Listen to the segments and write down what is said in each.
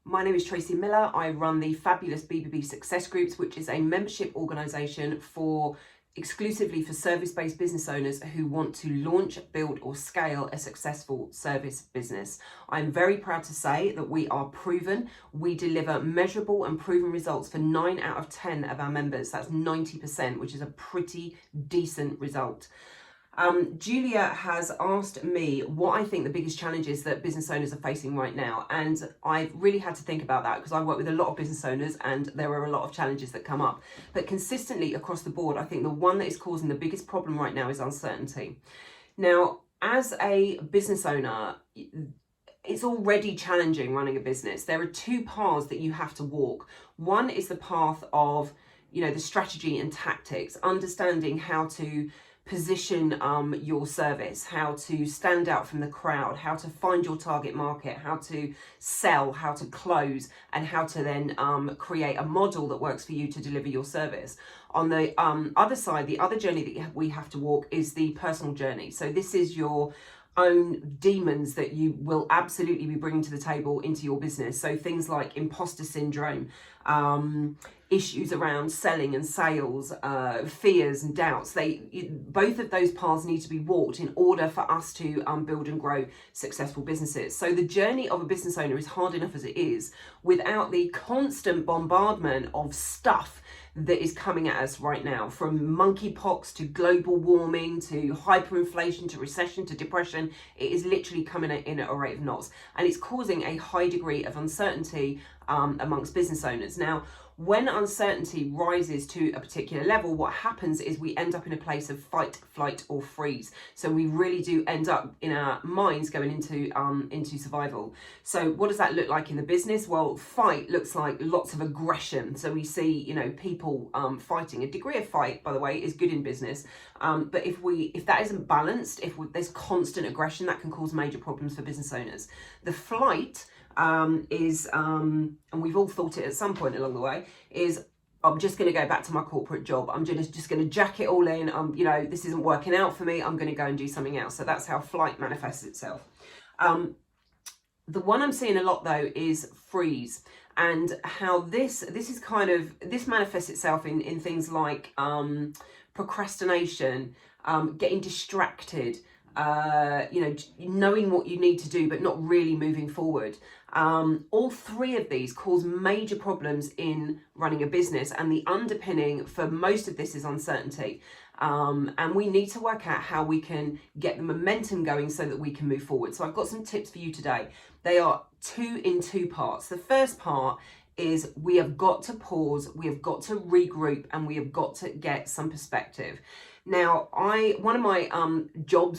My name is Tracey Miller. I run the fabulous BBB Success Groups, which is a membership organisation exclusively for service-based business owners who want to launch, build or scale a successful service business. I'm very proud to say that we are proven. We deliver measurable and proven results for 9 out of 10 of our members. That's 90%, which is a pretty decent result. Julia has asked me what I think the biggest challenges that business owners are facing right now, and I've really had to think about that because I work with a lot of business owners and there are a lot of challenges that come up. But consistently across the board, I think the one that is causing the biggest problem right now is uncertainty. Now, as a business owner, it's already challenging running a business. There are two paths that you have to walk. One is the path of, the strategy and tactics, understanding how to position your service, how to stand out from the crowd, how to find your target market, how to sell, how to close, and how to then create a model that works for you to deliver your service. On the other side, the other journey that we have to walk is the personal journey. So this is your own demons that you will absolutely be bringing to the table into your business. So things like imposter syndrome, issues around selling and sales, fears and doubts. Both of those paths need to be walked in order for us to build and grow successful businesses. So the journey of a business owner is hard enough as it is without the constant bombardment of stuff that is coming at us right now, from monkeypox to global warming to hyperinflation to recession to depression. It is literally coming in at a rate of knots, and it's causing a high degree of uncertainty amongst business owners. Now, when uncertainty rises to a particular level, what happens is we end up in a place of fight, flight or freeze. So we really do end up in our minds going into survival. So what does that look like in the business? Well, fight looks like lots of aggression. So we see, people fighting. A degree of fight, by the way, is good in business. But if that isn't balanced, if there's constant aggression, that can cause major problems for business owners. The flight is, and we've all thought it at some point along the way, is I'm just going to go back to my corporate job. I'm just going to jack it all in. This isn't working out for me. I'm going to go and do something else. So that's how flight manifests itself. The one I'm seeing a lot though is freeze, and how this manifests itself in things like procrastination, getting distracted, knowing what you need to do but not really moving forward. All three of these cause major problems in running a business, and the underpinning for most of this is uncertainty. And we need to work out how we can get the momentum going so that we can move forward. So I've got some tips for you today. They are in two parts. The first part is we have got to pause, we have got to regroup, and we have got to get some perspective. Now, one of my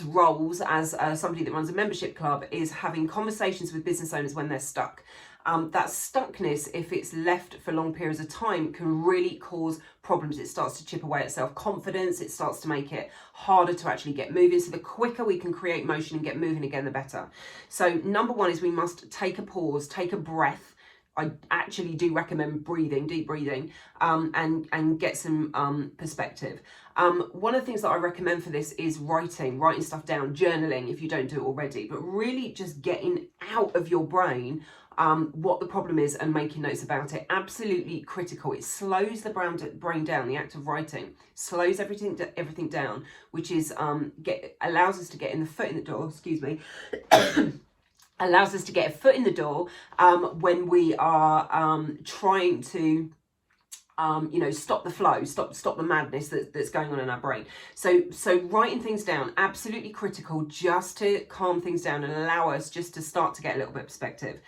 roles as somebody that runs a membership club is having conversations with business owners when they're stuck. That stuckness, if it's left for long periods of time, can really cause problems. It starts to chip away at self-confidence. It starts to make it harder to actually get moving. So the quicker we can create motion and get moving again, the better. So number one is we must take a pause, take a breath. I actually do recommend deep breathing, and get some perspective. One of the things that I recommend for this is writing stuff down, journaling if you don't do it already, but really just getting out of your brain what the problem is and making notes about it. Absolutely critical. It slows the brain down. The act of writing slows everything down, which is allows us to get the foot in the door. Excuse me. Allows us to get a foot in the door when we are trying to stop the flow, stop the madness that's going on in our brain. So writing things down, absolutely critical, just to calm things down and allow us just to start to get a little bit of perspective.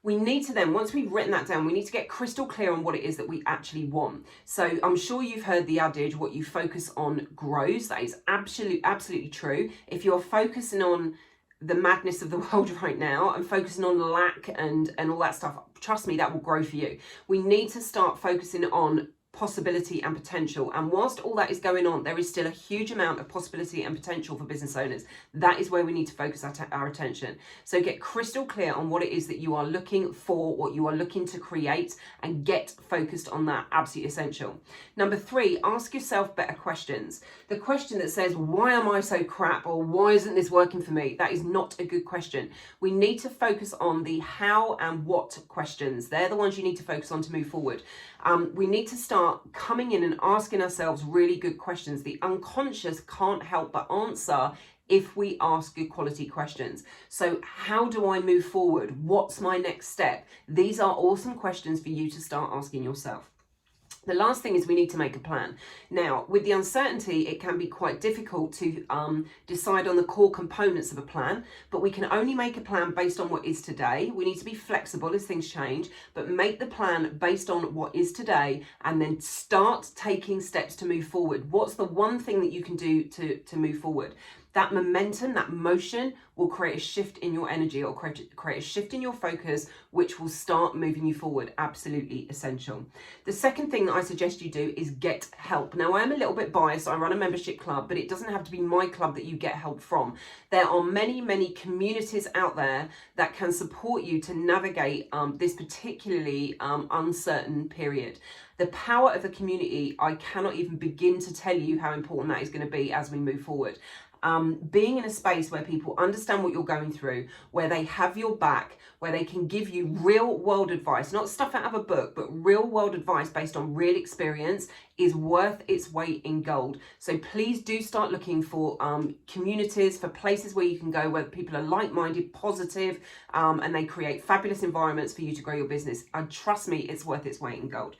We need to then, once we've written that down, we need to get crystal clear on what it is that we actually want. So I'm sure you've heard the adage, what you focus on grows. That is absolutely true. If you're focusing on the madness of the world right now and focusing on lack and all that stuff, trust me, that will grow for you. We need to start focusing on possibility and potential. And whilst all that is going on, there is still a huge amount of possibility and potential for business owners. That is where we need to focus our attention. So get crystal clear on what it is that you are looking for, what you are looking to create, and get focused on that. Absolutely essential. Number 3, ask yourself better questions. The question that says, why am I so crap, or why isn't this working for me? That is not a good question. We need to focus on the how and what questions. They're the ones you need to focus on to move forward. We need to start coming in and asking ourselves really good questions. The unconscious can't help but answer if we ask good quality questions. So how do I move forward? What's my next step? These are awesome questions for you to start asking yourself. The last thing is we need to make a plan. Now, with the uncertainty, it can be quite difficult to decide on the core components of a plan, but we can only make a plan based on what is today. We need to be flexible as things change, but make the plan based on what is today and then start taking steps to move forward. What's the one thing that you can do to move forward? That momentum, that motion will create a shift in your energy, or create a shift in your focus, which will start moving you forward. Absolutely essential. The second thing that I suggest you do is get help. Now, I am a little bit biased. I run a membership club, but it doesn't have to be my club that you get help from. There are many, many communities out there that can support you to navigate this particularly uncertain period. The power of the community, I cannot even begin to tell you how important that is going to be as we move forward. Being in a space where people understand what you're going through, where they have your back, where they can give you real world advice, not stuff out of a book, but real world advice based on real experience, is worth its weight in gold. So please do start looking for communities, for places where you can go where people are like-minded, positive, and they create fabulous environments for you to grow your business. And trust me, it's worth its weight in gold.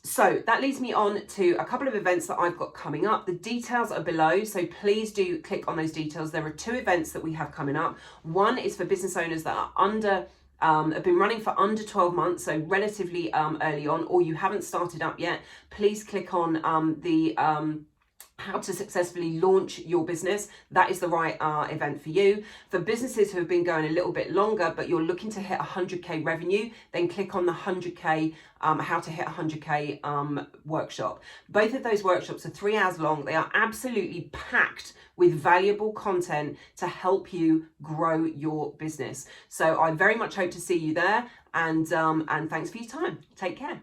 So that leads me on to a couple of events that I've got coming up. The details are below, so please do click on those details. There are 2 events that we have coming up. One is for business owners that are have been running for under 12 months, so relatively early on, or you haven't started up yet. Please click on the how to successfully launch your business. That is the right event for you. For businesses who have been going a little bit longer, but you're looking to hit 100k revenue, then click on the 100k how to hit 100k workshop. Both of those workshops are 3 hours long. They are absolutely packed with valuable content to help you grow your business. So I very much hope to see you there, and thanks for your time. Take care.